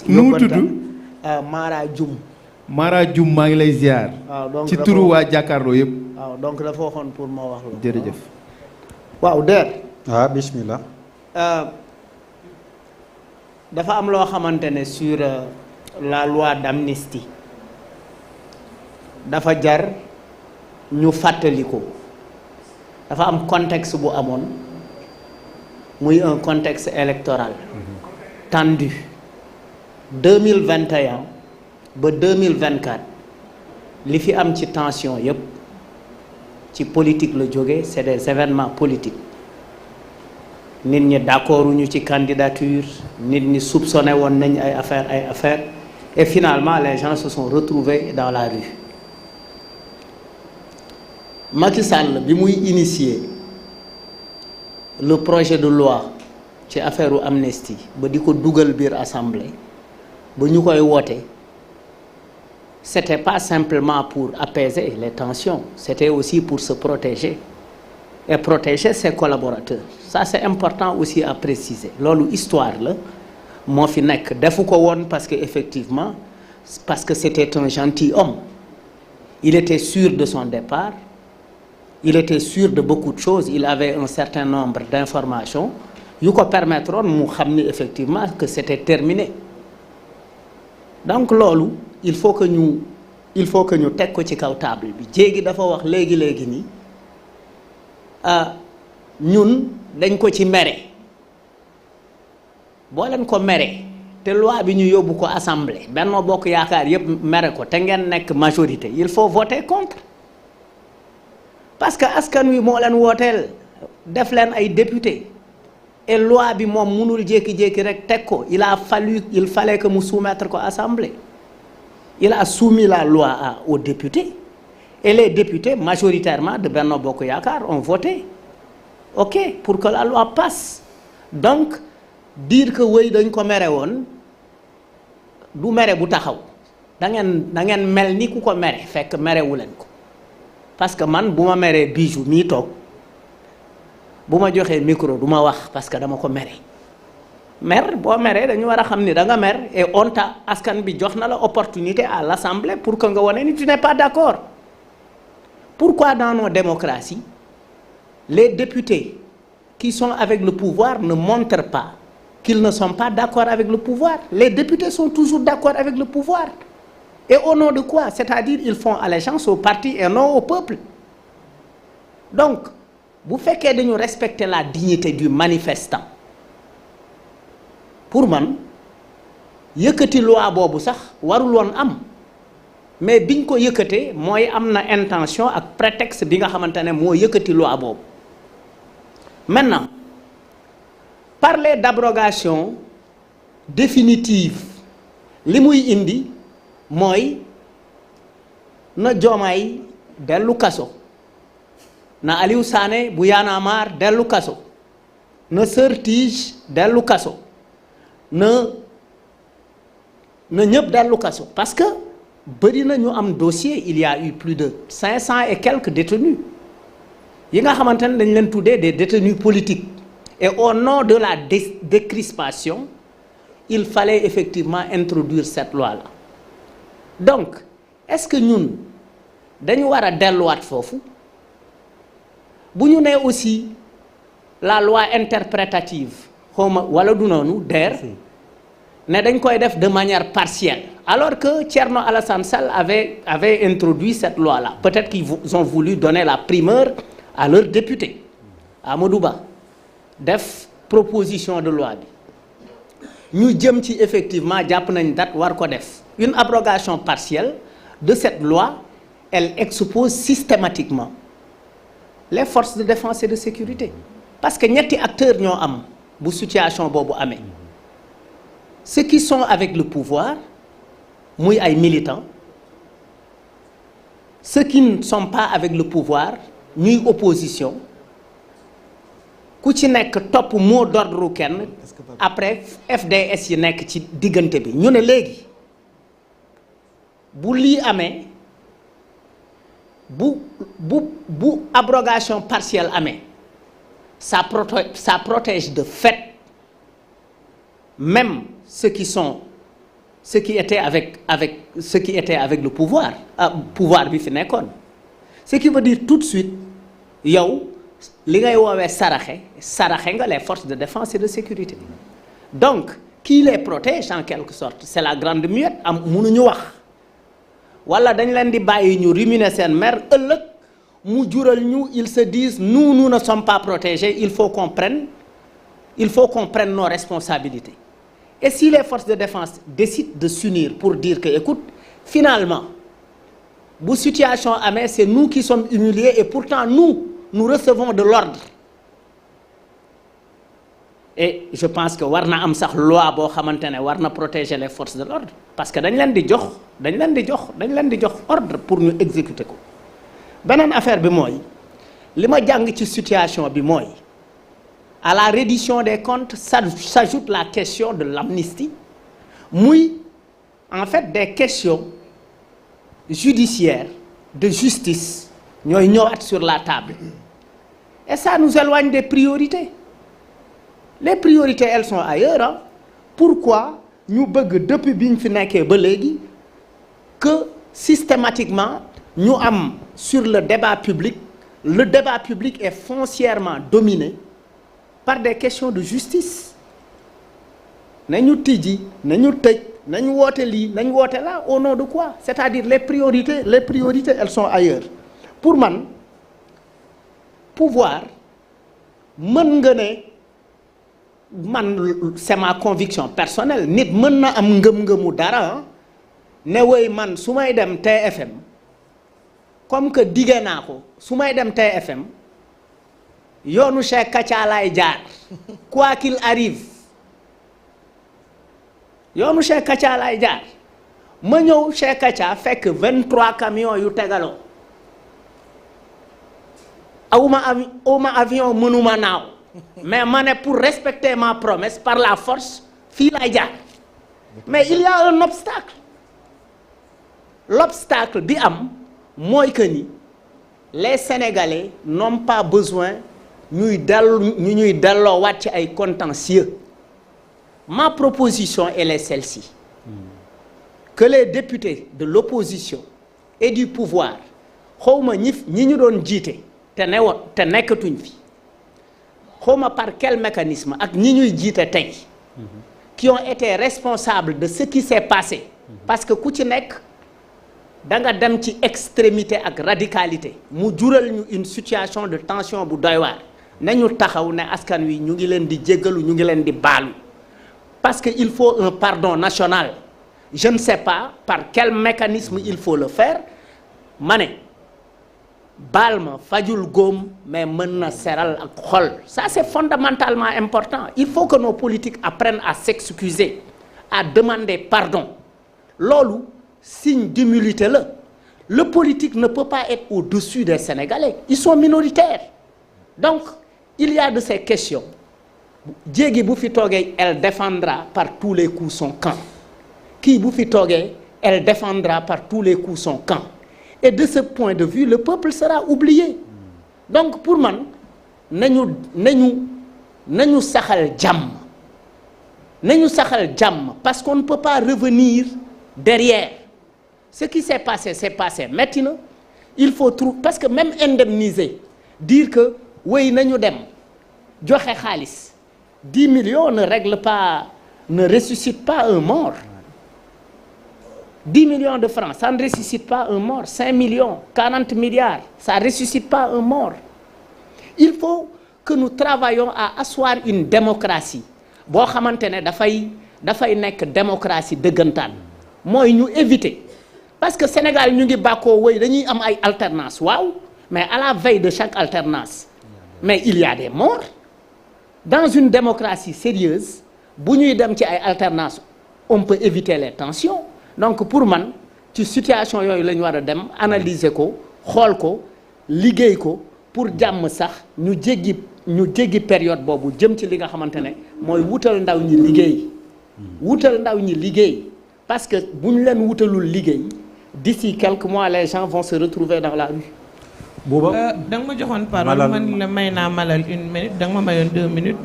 nu mu tudd Mara Dioum. Mara Dioum maa ngi lay ziar. waaw donc ci turu waa jàkkaarloo yëpp. waaw donc dafa waxoon pour ma wax la. jërëjëf. waaw Der. waaw bismillah. dafa am loo xamante ne sur la loi d'amnistie dafa jar ñu fàttali ko dafa am contexte bu amoon muy un contexte électoral tendu 2021 ba 2024 li fi am ci tension yépp ci politique la jóge c'est des événements politiques nit ñi d'accorduñu ci candidature nit ñi soupçonné woon nañ ay affaires et finalement les gens se sont retrouvés dans la rue Macky Sall bi muy initier le projet de loi ci affaire amnistie ba di ko dugal biir assemblée ba ñu koy woote c'était pas simplement pour apaiser les tensions c'était aussi pour se protéger et protéger ses collaborateurs ça c'est important aussi à préciser loolu histoire la moo fi nekk defu ko woon parce que effectivement parce que c'était un gentilhomme il était sûr de son départ il était sûr de beaucoup de choses il avait un certain nombre d'informations yu ko permettroon mu xam ni effectivement que c'était terminé donc loolu il faut que ñu teg ko ci kaw table bi jéegi dafa wax léegi nii ñun dañ ko ci mere boo leen ko mere te loi bi ñu yóbbu ko assemblée Benno Bokk Yaakaar yépp mere ko te ngeen nekk majorité il faut voter contre parce que askan wi moo leen wooteel def leen ay député et loi bi moom mënul jékki-jékki rek teg ko il fallait que mu soumettre ko assemblée il a soumis la loi aux députés et les députés majoritairement de Benno Bokk Yaakaar ont voté ok pour que la loi passe donc dire que wéy dañ ko mere woon du mere bu taxaw da ngeen mel ni ku ko mere fekk merewu leen ko parce que man bu ma meree Bijou mii toog bu ma joxee micro du ma wax parce que dama ko mere mer boo meree dañu war a xam ni da nga mer et onta askan bi jox na la opportunité à l'Assemblée pour que nga wane ni tu n'es pas d'accord pourquoi dans nos démocraties les députés qui sont avec le pouvoir ne montrent pas qu'ils ne sont pas d'accord avec le pouvoir les députés sont toujours d'accord avec le pouvoir et au nom de quoi c'est-à-dire ils font allégeance au parti et non au peuple donc bu fekkee dañu respecter la dignité du manifestant pour man yëkkati loi boobu sax warul woon am mais biñ ko yëkkatee mooy am na intention ak prétexte bi nga xamante ne moo yëkkati loi boobu maintenant parler d'abrogation définitive li muy indi mooy na Diomaye dellu kaso na Aliou Sané bu Y'en a marre dellu kaso na Sër Tige dellu kaso na ñëpp dellu kaso parce que bëri na ñu am dossier il y a eu plus de 500 et quelques détenus yi nga xamante ne dañ leen tuddee des détenus politiques et au nom de la décrispation il fallait effectivement introduire cette loi-là donc est-ce que ñun dañu war a delluwaat foofu bu ñu nee aussi la loi interprétative xawma wala du noonu DER ne dañ koy def de manière partielle alors que Thierno Alassane Sall avait introduit cette loi-là peut-être qu'ils ont voulu donner la primeur à leurs députés Amadou Ba def proposition de loi bi ñu jëm ci effectivement jàpp nañ date war ko def une abrogation partielle de cette loi elle expose systématiquement les forces de défense et de sécurité parce que ñetti acteurs ñoo am bu situation boobu amee ceux qui sont avec le pouvoir muy ay militants ceux qui ne sont pas avec le pouvoir ñuy opposition ku ci nekk topp mot d'ordre kenn après FDS yi nekk ci diggante bi ñu ne léegi bu lii amee bu abrogation partielle amee ça protège de fait même ceux qui sont ce qui était avec le pouvoir pouvoir bi fi nekkoon ce qui veut dire tout de suite yow li ngay woowee saraxe nga les forces de défense et de sécurité donc qui les protège en quelque sorte c'est la grande muette am mënuñu wax wala dañ leen di bàyyi ñu ruminer seen mer ëllëg mu jural ñu ils se disent nous ne sommes pas protégés il faut qu'on prenne nos responsabilités et si les forces de défense décident de s'unir pour dire que écoute finalement bu situation amee c'est nous qui sommes humiliés et pourtant nous recevons de l'ordre et je pense que war na am sax loi boo xamante ne war na protéger les forces de l'ordre parce que dañ leen di jox ordre pour ñu exécuter ko beneen affaire bi mooy li ma jàng ci situation bi mooy à la reddition des comptes s'ajoute la question de l'amnistie muy en fait des questions judiciaires de justice ñooy ñëwaat sur la table et ça nous éloigne des priorités les priorités elles sont ailleurs hein. Pourquoi ñu bëgg depuis bi ñu fi nekkee ba léegi que systématiquement ñu am sur le débat public est foncièrement dominé par des questions de justice nañu tijji nañu tëj nañu woote lii nañu woote là au nom de quoi c'est-à-dire les priorités elles sont ailleurs pour man pouvoir mën nga ne man c'est ma conviction personnelle nit mën na am ngëm-ngëmu dara ne woy man su may dem TFM comme que diggee naa ko su may dem TFM yoonu Cheikh Kacha laay jaar quoi qu'il arrive yoonu Cheikh Kacha laay jaar ma ñëw Cheikh Kacha fekk 23 camions yu tegaloo awma avion mënuma naaw mais ma ne pour respecter ma promesse par la force fii laay jaar mais il y a un obstacle l'obstacle bi am mooy que ni les Sénégalais n'ont pas besoin ñuy delloowaat ci ay contentieux ma proposition elle est celle-ci que les députés de l'opposition et du pouvoir xawma ñi ñu doon jiite te nekkatuñ fi xawma par quel mécanisme ak ñi ñuy jiite tey qui ont été responsables de ce qui s'est passé parce que ku ci nekk da nga dem ci extrémité ak radicalité mu jural ñu une situation de tension bu doy waar nañu taxaw ne askan wi ñu ngi leen di jéggalu ñu ngi leen di baalu parce que il faut un pardon national je ne sais pas par quel mécanisme il faut le faire ma ne baal ma fajul góom mais mën na seral ak xol ça c'est fondamentalement important il faut que nos politiques apprennent à s'excuser à demander pardon loolu signe d'humilité là le politique ne peut pas être au-dessus des Sénégalais ils sont minoritaires donc il y a de ces questions jéegi bu fi toogee elle défendra par tous les coups son camp kii bu fi toogee elle défendra par tous les coups son camp et de ce point de vue le peuple sera oublié donc pour man nañu saxal jàmm parce qu'on ne peut pas revenir derrière ce qui s'est passé metti na il faut trouver parce que même indemniser dire que wéy nañu dem joxe xaalis 10 millions ne ressuscite pas un mort 10 millions de francs ça ne ressuscite pas un mort 5 millions 40 milliards ça ressuscite pas un mort il faut que nous travaillions à asseoir une démocratie boo xamante ne dafay nekk démocratie dëggantaan mooy ñu éviter parce que Sénégal ñu ngi bàkkoo wéy dañuy am ay alternance waaw mais à la veille de chaque alternance mais il y a des morts dans une démocratie sérieuse bu ñuy dem ci ay alternance on peut éviter les tensions donc pour man ci situation yooyu la ñu war a dem analyser ko xool ko liggéey ko pour jàmm sax ñu jéggi période boobu jëm ci li nga xamante ne mooy wutal ndaw ñi liggéey parce que bu ñu leen wutalul liggéey d'ici quelques mois les gens vont se retrouver dans la rue. Bouba da nga ma joxoon parole man la may naa Malal 1 minute da nga ma mayoon 2 minutes.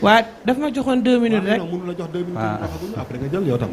waa daf ma joxoon 2 minutes rek. mënu la jox 2 minutes après nga jël yow tam.